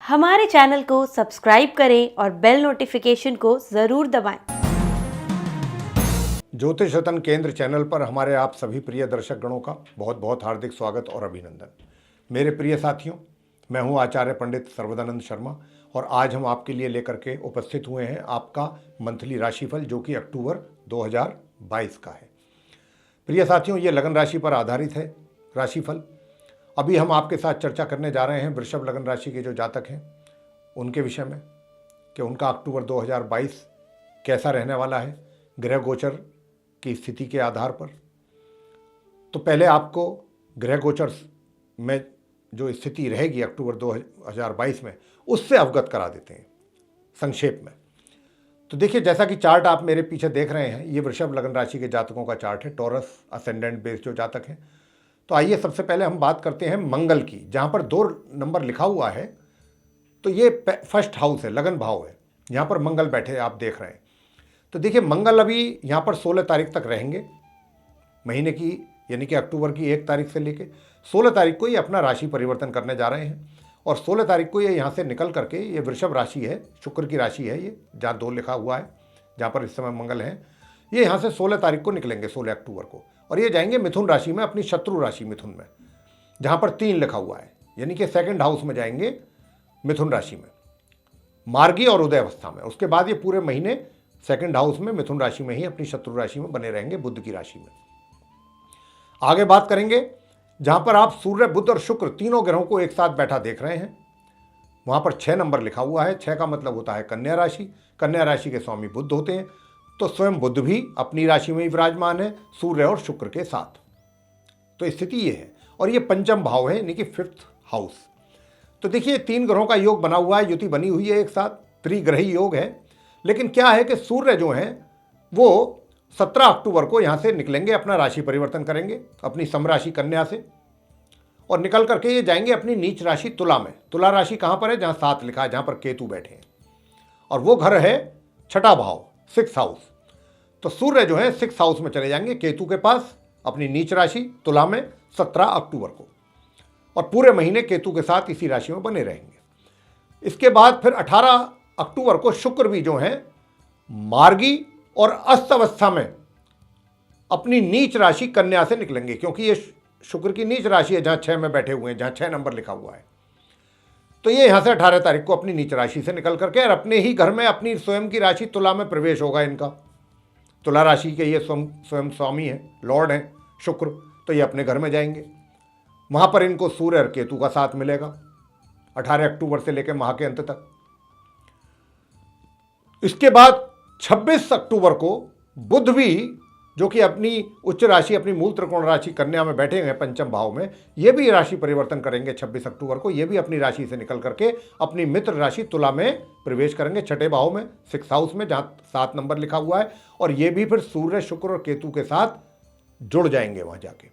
हमारे चैनल को सब्सक्राइब करें और बेल नोटिफिकेशन को ज़रूर दबाएं। ज्योतिष रतन केंद्र चैनल पर हमारे आप सभी प्रिय दर्शक गणों का बहुत बहुत हार्दिक स्वागत और अभिनंदन। मेरे प्रिय साथियों, मैं हूं आचार्य पंडित सर्वदानंद शर्मा और आज हम आपके लिए लेकर के उपस्थित हुए हैं आपका मंथली राशिफल, जो कि अक्टूबर 2022 का है। प्रिय साथियों, ये लगन राशि पर आधारित है राशिफल। अभी हम आपके साथ चर्चा करने जा रहे हैं वृषभ लगन राशि के जो जातक हैं उनके विषय में, कि उनका अक्टूबर 2022 कैसा रहने वाला है ग्रह गोचर की स्थिति के आधार पर। तो पहले आपको ग्रह गोचर में जो स्थिति रहेगी अक्टूबर 2022 में, उससे अवगत करा देते हैं संक्षेप में। तो देखिए, जैसा कि चार्ट आप मेरे पीछे देख रहे हैं, ये वृषभ लगन राशि के जातकों का चार्ट है, टॉरस असेंडेंट बेस्ड जो जातक हैं। तो आइए सबसे पहले हम बात करते हैं मंगल की, जहाँ पर 2 नंबर लिखा हुआ है। तो ये फर्स्ट हाउस है, लगन भाव है, यहाँ पर मंगल बैठे आप देख रहे हैं। तो देखिए, मंगल अभी यहाँ पर 16 तारीख तक रहेंगे महीने की, यानी कि अक्टूबर की 1 तारीख से लेके 16 तारीख को ये अपना राशि परिवर्तन करने जा रहे हैं। और 16 तारीख को ये यहाँ से निकल करके, ये वृषभ राशि है, शुक्र की राशि है, ये जहाँ 2 लिखा हुआ है, जहाँ पर इस समय मंगल है, ये यहाँ से 16 तारीख को निकलेंगे, 16 अक्टूबर को, और ये जाएंगे मिथुन राशि में, अपनी शत्रु राशि मिथुन में, जहाँ पर 3 लिखा हुआ है, यानी कि सेकंड हाउस में जाएंगे मिथुन राशि में, मार्गी और उदय अवस्था में। उसके बाद ये पूरे महीने सेकंड हाउस में मिथुन राशि में ही अपनी शत्रु राशि में बने रहेंगे, बुध की राशि में। आगे बात करेंगे, जहाँ पर आप सूर्य, बुध और शुक्र तीनों ग्रहों को एक साथ बैठा देख रहे हैं, वहाँ पर 6 नंबर लिखा हुआ है। 6 का मतलब होता है कन्या राशि। कन्या राशि के स्वामी बुध होते हैं, तो स्वयं बुध भी अपनी राशि में ही विराजमान है सूर्य और शुक्र के साथ। तो स्थिति ये है, और ये पंचम भाव है, यानी कि 5th हाउस। तो देखिए, 3 ग्रहों का योग बना हुआ है, युति बनी हुई है एक साथ, त्रिग्रही योग है। लेकिन क्या है कि सूर्य जो हैं वो 17 अक्टूबर को यहाँ से निकलेंगे, अपना राशि परिवर्तन करेंगे अपनी समराशि कन्या से, और निकल करके ये जाएंगे अपनी नीच राशि तुला में। तुला राशि कहाँ पर है? जहाँ 7 लिखा है, जहाँ पर केतु बैठे हैं, और वो घर है 6ठा भाव, 6th हाउस। तो सूर्य जो है 6th हाउस में चले जाएंगे केतु के पास, अपनी नीच राशि तुला में 17 अक्टूबर को, और पूरे महीने केतु के साथ इसी राशि में बने रहेंगे। इसके बाद फिर 18 अक्टूबर को शुक्र भी जो है मार्गी और अस्त अवस्था में अपनी नीच राशि कन्या से निकलेंगे, क्योंकि ये शुक्र की नीच राशि है, जहाँ 6 में बैठे हुए हैं, जहाँ 6 नंबर लिखा हुआ है। तो ये यहाँ से 18 तारीख को अपनी नीच राशि से निकल करके और अपने ही घर में अपनी स्वयं की राशि तुला में प्रवेश होगा इनका। तुला राशि के ये स्वयं स्वामी है, लॉर्ड हैं शुक्र, तो ये अपने घर में जाएंगे। वहाँ पर इनको सूर्य और केतु का साथ मिलेगा 18 अक्टूबर से लेकर माह के अंत तक। इसके बाद 26 अक्टूबर को बुध भी, जो कि अपनी उच्च राशि, अपनी मूल त्रिकोण राशि कन्या में बैठे हैं पंचम भाव में, ये भी राशि परिवर्तन करेंगे 26 अक्टूबर को। ये भी अपनी राशि से निकल करके अपनी मित्र राशि तुला में प्रवेश करेंगे, 6ठे भाव में, 6th हाउस में, जहाँ 7 नंबर लिखा हुआ है। और ये भी फिर सूर्य, शुक्र और केतु के साथ जुड़ जाएंगे वहाँ जाके।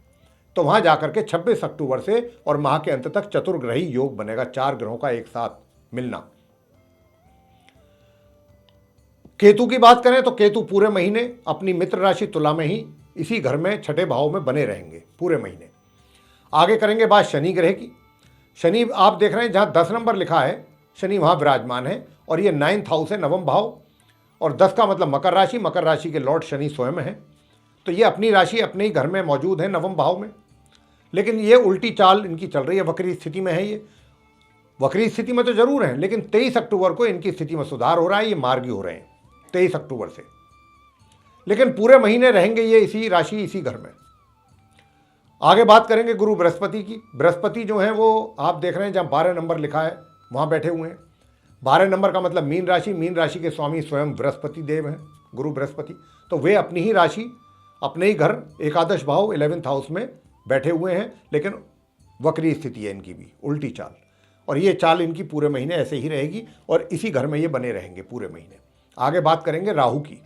तो वहाँ जाकर के 26 अक्टूबर से और माह के अंत तक चतुर्ग्रही योग बनेगा, 4 ग्रहों का एक साथ मिलना। केतु की बात करें तो केतु पूरे महीने अपनी मित्र राशि तुला में ही, इसी घर में 6ठे भाव में बने रहेंगे पूरे महीने। आगे करेंगे बात शनि ग्रह की। शनि आप देख रहे हैं, जहाँ 10 नंबर लिखा है, शनि वहाँ विराजमान है, और ये 9th हाउस है, नवम भाव, और 10 का मतलब मकर राशि। मकर राशि के लॉर्ड शनि स्वयं है, तो ये अपनी राशि अपने ही घर में मौजूद है, नवम भाव में। लेकिन ये उल्टी चाल इनकी चल रही है, वक्री स्थिति में है। ये वक्री स्थिति में तो जरूर है, लेकिन 23 अक्टूबर को इनकी स्थिति में सुधार हो रहा है, ये मार्गी हो रहे हैं 23 अक्टूबर से। लेकिन पूरे महीने रहेंगे ये इसी राशि, इसी घर में। आगे बात करेंगे गुरु बृहस्पति की। बृहस्पति जो है वो आप देख रहे हैं, जहाँ 12 नंबर लिखा है वहाँ बैठे हुए हैं। 12 नंबर का मतलब मीन राशि। मीन राशि के स्वामी स्वयं बृहस्पति देव हैं, गुरु बृहस्पति। तो वे अपनी ही राशि, अपने ही घर, एकादश भाव 11th हाउस में बैठे हुए हैं। लेकिन वक्री स्थिति है इनकी भी, उल्टी चाल, और ये चाल इनकी पूरे महीने ऐसे ही रहेगी, और इसी घर में ये बने रहेंगे पूरे महीने। आगे बात करेंगे राहु की।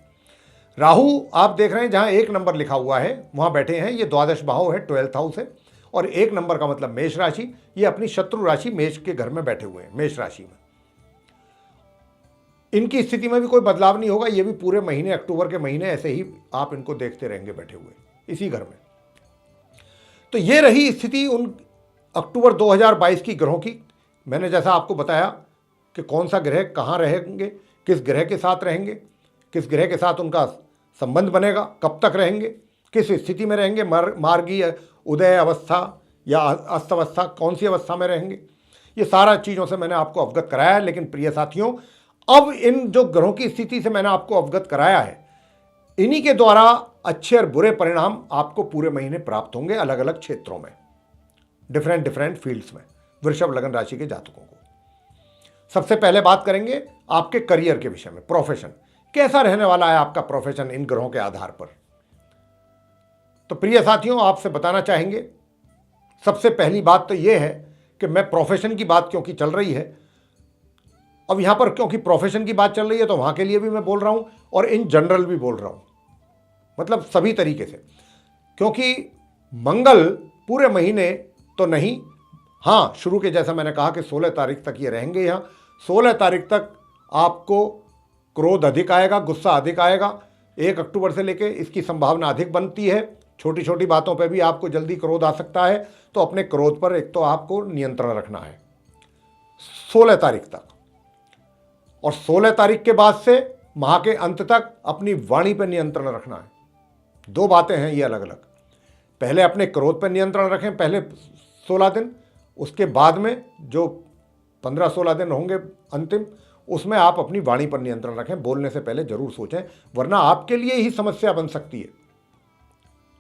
राहु आप देख रहे हैं, जहाँ 1 नंबर लिखा हुआ है वहाँ बैठे हैं। ये द्वादश भाव है, 12th हाउस है, और 1 नंबर का मतलब मेष राशि। ये अपनी शत्रु राशि मेष के घर में बैठे हुए हैं, मेष राशि में। इनकी स्थिति में भी कोई बदलाव नहीं होगा, ये भी पूरे महीने, अक्टूबर के महीने ऐसे ही आप इनको देखते रहेंगे बैठे हुए इसी घर में। तो ये रही स्थिति उन अक्टूबर 2022 की ग्रहों की। मैंने जैसा आपको बताया कि कौन सा ग्रह कहाँ रहेंगे, किस ग्रह के साथ रहेंगे, किस ग्रह के साथ उनका संबंध बनेगा, कब तक रहेंगे, किस स्थिति में रहेंगे, मार्गीय उदय अवस्था या अस्त अवस्था, कौन सी अवस्था में रहेंगे, ये सारा चीज़ों से मैंने आपको अवगत कराया है। लेकिन प्रिय साथियों, अब इन जो ग्रहों की स्थिति से मैंने आपको अवगत कराया है, इन्हीं के द्वारा अच्छे और बुरे परिणाम आपको पूरे महीने प्राप्त होंगे अलग अलग क्षेत्रों में, डिफरेंट फील्ड्स में, वृषभ लगन राशि के जातकों को। सबसे पहले बात करेंगे आपके करियर के विषय में। प्रोफेशन कैसा रहने वाला है आपका प्रोफेशन इन ग्रहों के आधार पर। तो प्रिय साथियों, आपसे बताना चाहेंगे, सबसे पहली बात तो यह है कि मैं प्रोफेशन की बात क्योंकि चल रही है, अब यहां पर क्योंकि प्रोफेशन की बात चल रही है तो वहां के लिए भी मैं बोल रहा हूं और इन जनरल भी बोल रहा हूं, मतलब सभी तरीके से, क्योंकि मंगल पूरे महीने तो नहीं, हाँ शुरू के जैसा मैंने कहा कि 16 तारीख तक ये रहेंगे यहाँ। 16 तारीख तक आपको क्रोध अधिक आएगा, गुस्सा अधिक आएगा। 1 अक्टूबर से लेके इसकी संभावना अधिक बनती है, छोटी छोटी बातों पे भी आपको जल्दी क्रोध आ सकता है। तो अपने क्रोध पर एक तो आपको नियंत्रण रखना है 16 तारीख तक, और 16 तारीख के बाद से माह के अंत तक अपनी वाणी पर नियंत्रण रखना है। 2 बातें हैं ये अलग अलग। पहले अपने क्रोध पर नियंत्रण रखें पहले 16 दिन, उसके बाद में जो 15-16 दिन होंगे अंतिम, उसमें आप अपनी वाणी पर नियंत्रण रखें। बोलने से पहले जरूर सोचें, वरना आपके लिए ही समस्या बन सकती है।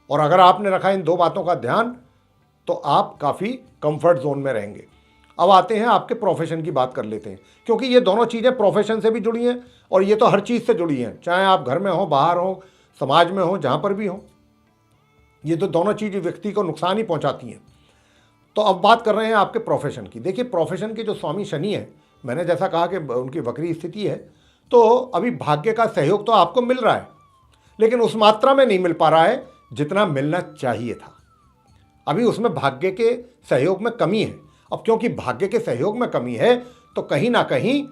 और अगर आपने रखा इन 2 बातों का ध्यान तो आप काफ़ी कंफर्ट जोन में रहेंगे। अब आते हैं आपके प्रोफेशन की बात कर लेते हैं, क्योंकि ये दोनों चीज़ें प्रोफेशन से भी जुड़ी हैं और ये तो हर चीज़ से जुड़ी हैं, चाहे आप घर में हो, बाहर हो, समाज में हो, जहाँ पर भी हो, ये तो दोनों चीज़ें व्यक्ति को नुकसान ही पहुँचाती हैं। तो अब बात कर रहे हैं आपके प्रोफेशन की। देखिए, प्रोफेशन के जो स्वामी शनि है, मैंने जैसा कहा कि उनकी वक्री स्थिति है, तो अभी भाग्य का सहयोग तो आपको मिल रहा है, लेकिन उस मात्रा में नहीं मिल पा रहा है जितना मिलना चाहिए था। अभी उसमें भाग्य के सहयोग में कमी है। अब क्योंकि भाग्य के सहयोग में कमी है तो कहीं ना कहीं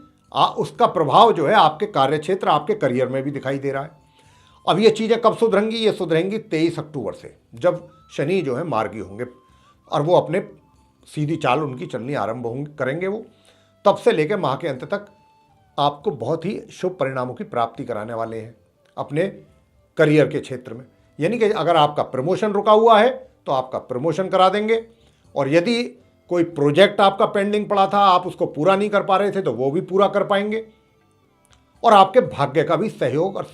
उसका प्रभाव जो है आपके कार्यक्षेत्र, आपके करियर में भी दिखाई दे रहा है। अब ये चीज़ें कब सुधरेंगी? ये सुधरेंगी 23 अक्टूबर से, जब शनि जो है मार्गी होंगे और वो अपने सीधी चाल उनकी चलनी आरंभ करेंगे। वो तब से लेकर माह के अंत तक आपको बहुत ही शुभ परिणामों की प्राप्ति कराने वाले हैं अपने करियर के क्षेत्र में। यानी कि अगर आपका प्रमोशन रुका हुआ है तो आपका प्रमोशन करा देंगे, और यदि कोई प्रोजेक्ट आपका पेंडिंग पड़ा था, आप उसको पूरा नहीं कर पा रहे थे, तो वो भी पूरा कर पाएंगे, और आपके भाग्य का भी सहयोग और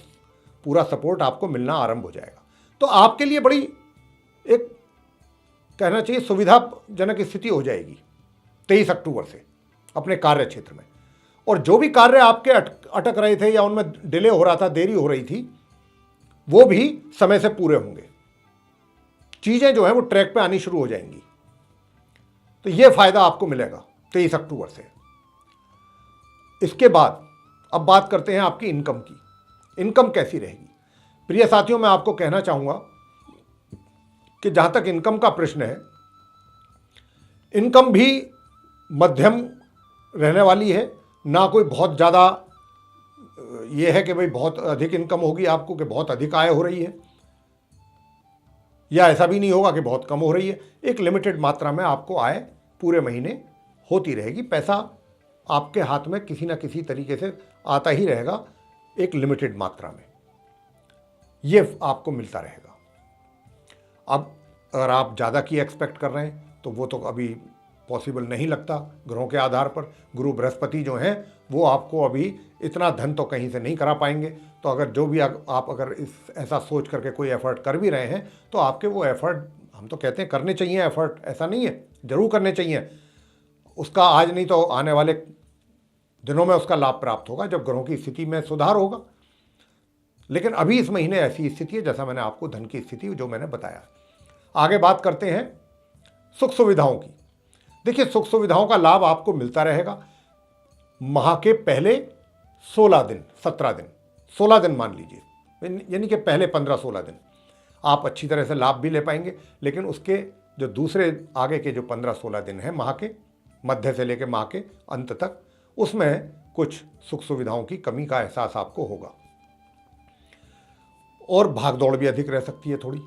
पूरा सपोर्ट आपको मिलना आरंभ हो जाएगा। तो आपके लिए बड़ी एक कहना चाहिए सुविधाजनक स्थिति हो जाएगी 23 अक्टूबर से अपने कार्य क्षेत्र में। और जो भी कार्य आपके अटक रहे थे या उनमें डिले हो रहा था, देरी हो रही थी, वो भी समय से पूरे होंगे। चीजें जो है वो ट्रैक पे आनी शुरू हो जाएंगी। तो ये फायदा आपको मिलेगा 23 अक्टूबर से। इसके बाद अब बात करते हैं आपकी इनकम की। इनकम कैसी रहेगी? प्रिय साथियों, मैं आपको कहना चाहूंगा कि जहां तक इनकम का प्रश्न है, इनकम भी मध्यम रहने वाली है। ना कोई बहुत ज़्यादा ये है कि भाई बहुत अधिक इनकम होगी आपको, कि बहुत अधिक आय हो रही है, या ऐसा भी नहीं होगा कि बहुत कम हो रही है। एक लिमिटेड मात्रा में आपको आय पूरे महीने होती रहेगी। पैसा आपके हाथ में किसी ना किसी तरीके से आता ही रहेगा, एक लिमिटेड मात्रा में ये आपको मिलता रहेगा। अब अगर आप ज़्यादा की एक्सपेक्ट कर रहे हैं तो वो तो अभी पॉसिबल नहीं लगता ग्रहों के आधार पर। गुरु बृहस्पति जो हैं वो आपको अभी इतना धन तो कहीं से नहीं करा पाएंगे। तो अगर जो भी आप अगर ऐसा सोच करके कोई एफर्ट कर भी रहे हैं तो आपके वो एफर्ट, हम तो कहते हैं करने चाहिए एफर्ट, ऐसा नहीं है, ज़रूर करने चाहिए। उसका आज नहीं तो आने वाले दिनों में उसका लाभ प्राप्त होगा जब ग्रहों की स्थिति में सुधार होगा। लेकिन अभी इस महीने ऐसी स्थिति है जैसा मैंने आपको धन की स्थिति जो मैंने बताया। आगे बात करते हैं सुख सुविधाओं की। देखिए, सुख सुविधाओं का लाभ आपको मिलता रहेगा माह के पहले 16 दिन, 17 दिन, 16 दिन मान लीजिए, यानी कि पहले 15-16 दिन आप अच्छी तरह से लाभ भी ले पाएंगे। लेकिन उसके जो दूसरे आगे के जो 15-16 दिन हैं माह के मध्य से लेकर माह के अंत तक, उसमें कुछ सुख सुविधाओं की कमी का एहसास आपको होगा और भागदौड़ भी अधिक रह सकती है थोड़ी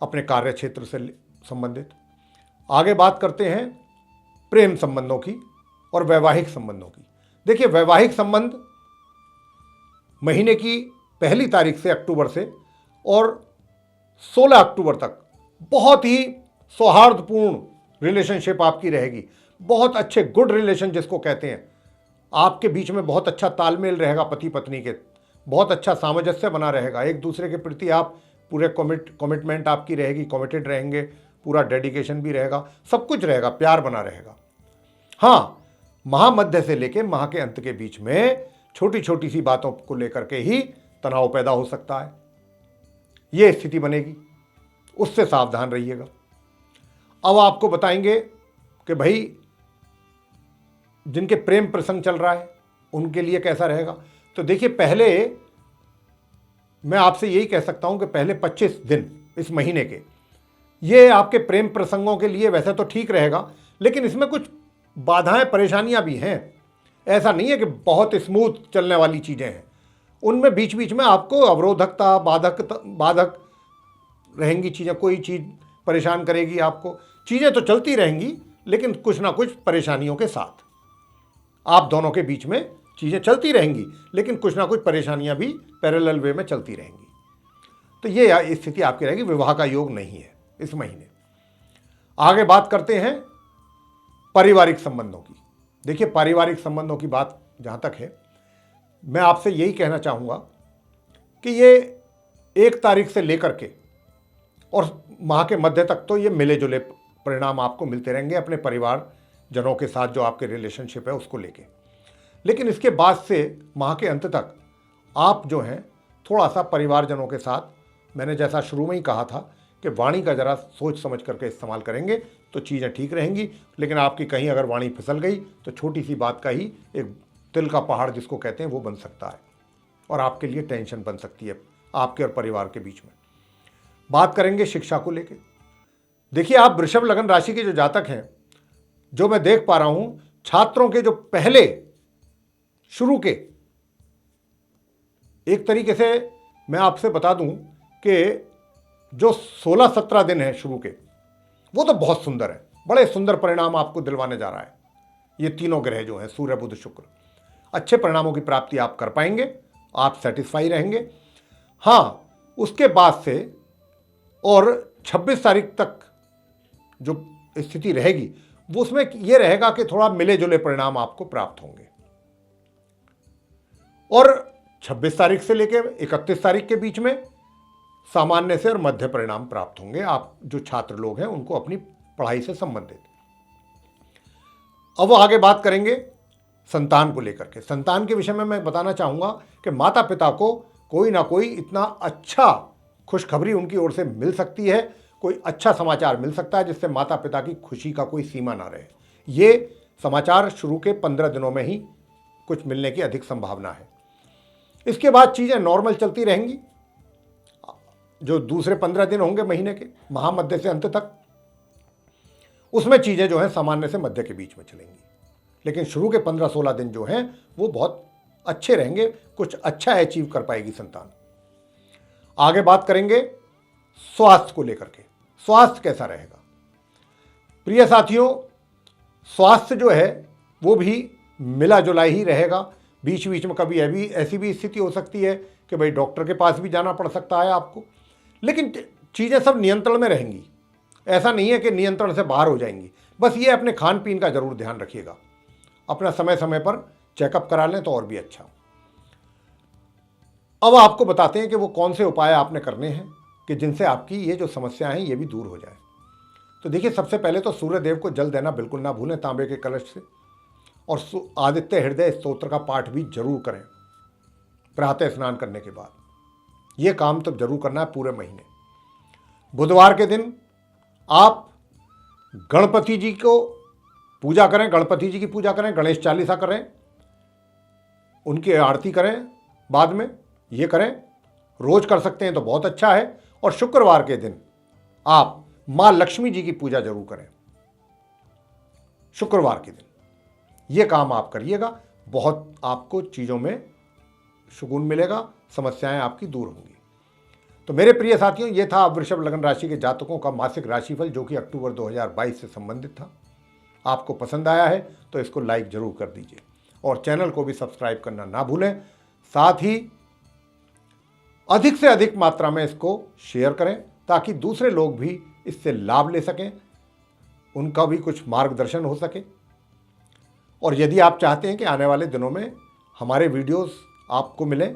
अपने कार्य क्षेत्र से संबंधित। आगे बात करते हैं प्रेम संबंधों की और वैवाहिक संबंधों की। देखिए, वैवाहिक संबंध महीने की पहली तारीख से, अक्टूबर से, और 16 अक्टूबर तक बहुत ही सौहार्दपूर्ण रिलेशनशिप आपकी रहेगी। बहुत अच्छे गुड रिलेशन जिसको कहते हैं, आपके बीच में बहुत अच्छा तालमेल रहेगा। पति पत्नी के बहुत अच्छा सामंजस्य बना रहेगा। एक दूसरे के प्रति आप पूरे कमिटमेंट आपकी रहेगी, कमिटेड रहेंगे, पूरा डेडिकेशन भी रहेगा, सब कुछ रहेगा, प्यार बना रहेगा। हाँ, माह मध्य से लेकर माह के अंत के बीच में छोटी छोटी सी बातों को लेकर के ही तनाव पैदा हो सकता है। यह स्थिति बनेगी, उससे सावधान रहिएगा। अब आपको बताएंगे कि भाई जिनके प्रेम प्रसंग चल रहा है उनके लिए कैसा रहेगा। तो देखिए, पहले मैं आपसे यही कह सकता हूं कि पहले 25 दिन इस महीने के ये आपके प्रेम प्रसंगों के लिए वैसे तो ठीक रहेगा, लेकिन इसमें कुछ बाधाएं, परेशानियां भी हैं। ऐसा नहीं है कि बहुत स्मूथ चलने वाली चीज़ें हैं, उनमें बीच बीच में आपको अवरोधकता, बाधक रहेंगी चीज़ें। कोई चीज़ परेशान करेगी आपको। चीज़ें तो चलती रहेंगी, लेकिन कुछ ना कुछ परेशानियों के साथ आप दोनों के बीच में चीज़ें चलती रहेंगी, लेकिन कुछ ना कुछ परेशानियां भी पैरेलल वे में चलती रहेंगी। तो ये स्थिति आपकी रहेगी। विवाह का योग नहीं है इस महीने। आगे बात करते हैं पारिवारिक संबंधों की। देखिए, पारिवारिक संबंधों की बात जहाँ तक है, मैं आपसे यही कहना चाहूँगा कि ये 1 तारीख से लेकर के और माह के मध्य तक तो ये मिले जुले परिणाम आपको मिलते रहेंगे अपने परिवार जनों के साथ, जो आपके रिलेशनशिप है उसको लेके। लेकिन इसके बाद से माह के अंत तक आप जो हैं थोड़ा सा परिवारजनों के साथ, मैंने जैसा शुरू में ही कहा था कि वाणी का ज़रा सोच समझ करके इस्तेमाल करेंगे तो चीज़ें ठीक रहेंगी। लेकिन आपकी कहीं अगर वाणी फिसल गई तो छोटी सी बात का ही एक तिल का पहाड़ जिसको कहते हैं वो बन सकता है, और आपके लिए टेंशन बन सकती है आपके और परिवार के बीच में। बात करेंगे शिक्षा को लेके। देखिए, आप वृषभ लग्न राशि के जो जातक हैं, जो मैं देख पा रहा हूं, छात्रों के जो पहले शुरू के, एक तरीके से मैं आपसे बता दूं कि जो 16-17 दिन है शुरू के, वो तो बहुत सुंदर है। बड़े सुंदर परिणाम आपको दिलवाने जा रहा है। ये तीनों ग्रह जो हैं, सूर्य बुध शुक्र, अच्छे परिणामों की प्राप्ति आप कर पाएंगे, आप सेटिस्फाई रहेंगे। हाँ, उसके बाद से और 26 तारीख तक जो स्थिति रहेगी वो उसमें यह रहेगा कि थोड़ा मिले जुले परिणाम आपको प्राप्त होंगे, और 26 तारीख से लेकर 31 तारीख के बीच में सामान्य से और मध्य परिणाम प्राप्त होंगे आप जो छात्र लोग हैं उनको अपनी पढ़ाई से संबंधित। अब वो आगे बात करेंगे संतान को लेकर के। संतान के विषय में मैं बताना चाहूंगा कि माता पिता को कोई ना कोई इतना अच्छा खुशखबरी उनकी ओर से मिल सकती है, कोई अच्छा समाचार मिल सकता है जिससे माता पिता की खुशी का कोई सीमा ना रहे। ये समाचार शुरू के 15 दिनों में ही कुछ मिलने की अधिक संभावना है। इसके बाद चीज़ें नॉर्मल चलती रहेंगी। जो दूसरे 15 दिन होंगे महीने के, महामध्य से अंत तक, उसमें चीज़ें जो हैं सामान्य से मध्य के बीच में चलेंगी। लेकिन शुरू के 15-16 दिन जो हैं वो बहुत अच्छे रहेंगे, कुछ अच्छा अचीव कर पाएगी संतान। आगे बात करेंगे स्वास्थ्य को लेकर के। स्वास्थ्य कैसा रहेगा? प्रिय साथियों, स्वास्थ्य जो है वो भी मिला जुला ही रहेगा। बीच बीच में कभी ऐसी भी स्थिति हो सकती है कि भाई डॉक्टर के पास भी जाना पड़ सकता है आपको, लेकिन चीज़ें सब नियंत्रण में रहेंगी। ऐसा नहीं है कि नियंत्रण से बाहर हो जाएंगी। बस ये अपने खान पीन का जरूर ध्यान रखिएगा, अपना समय समय पर चेकअप करा लें तो और भी अच्छा। अब आपको बताते हैं कि वो कौन से उपाय आपने करने हैं कि जिनसे आपकी ये जो समस्याएं हैं ये भी दूर हो जाए। तो देखिए, सबसे पहले तो सूर्य देव को जल देना बिल्कुल ना भूलें तांबे के कलश से, और आदित्य हृदय स्तोत्र का पाठ भी जरूर करें प्रातः स्नान करने के बाद। ये काम तो जरूर करना है पूरे महीने। बुधवार के दिन आप गणपति जी को पूजा करें, गणपति जी की पूजा करें, गणेश चालीसा करें, उनकी आरती करें बाद में, ये करें। रोज कर सकते हैं तो बहुत अच्छा है। और शुक्रवार के दिन आप मां लक्ष्मी जी की पूजा जरूर करें शुक्रवार के दिन। ये काम आप करिएगा, बहुत आपको चीज़ों में सुकून मिलेगा, समस्याएं आपकी दूर होंगी। तो मेरे प्रिय साथियों, ये था वृषभ लग्न राशि के जातकों का मासिक राशिफल जो कि अक्टूबर 2022 से संबंधित था। आपको पसंद आया है तो इसको लाइक ज़रूर कर दीजिए और चैनल को भी सब्सक्राइब करना ना भूलें। साथ ही अधिक से अधिक मात्रा में इसको शेयर करें ताकि दूसरे लोग भी इससे लाभ ले सकें, उनका भी कुछ मार्गदर्शन हो सके। और यदि आप चाहते हैं कि आने वाले दिनों में हमारे वीडियोस आपको मिलें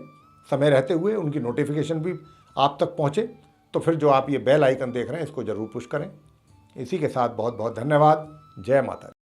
समय रहते हुए, उनकी नोटिफिकेशन भी आप तक पहुंचे, तो फिर जो आप ये बेल आइकन देख रहे हैं इसको ज़रूर पुश करें। इसी के साथ बहुत बहुत धन्यवाद। जय माता दी।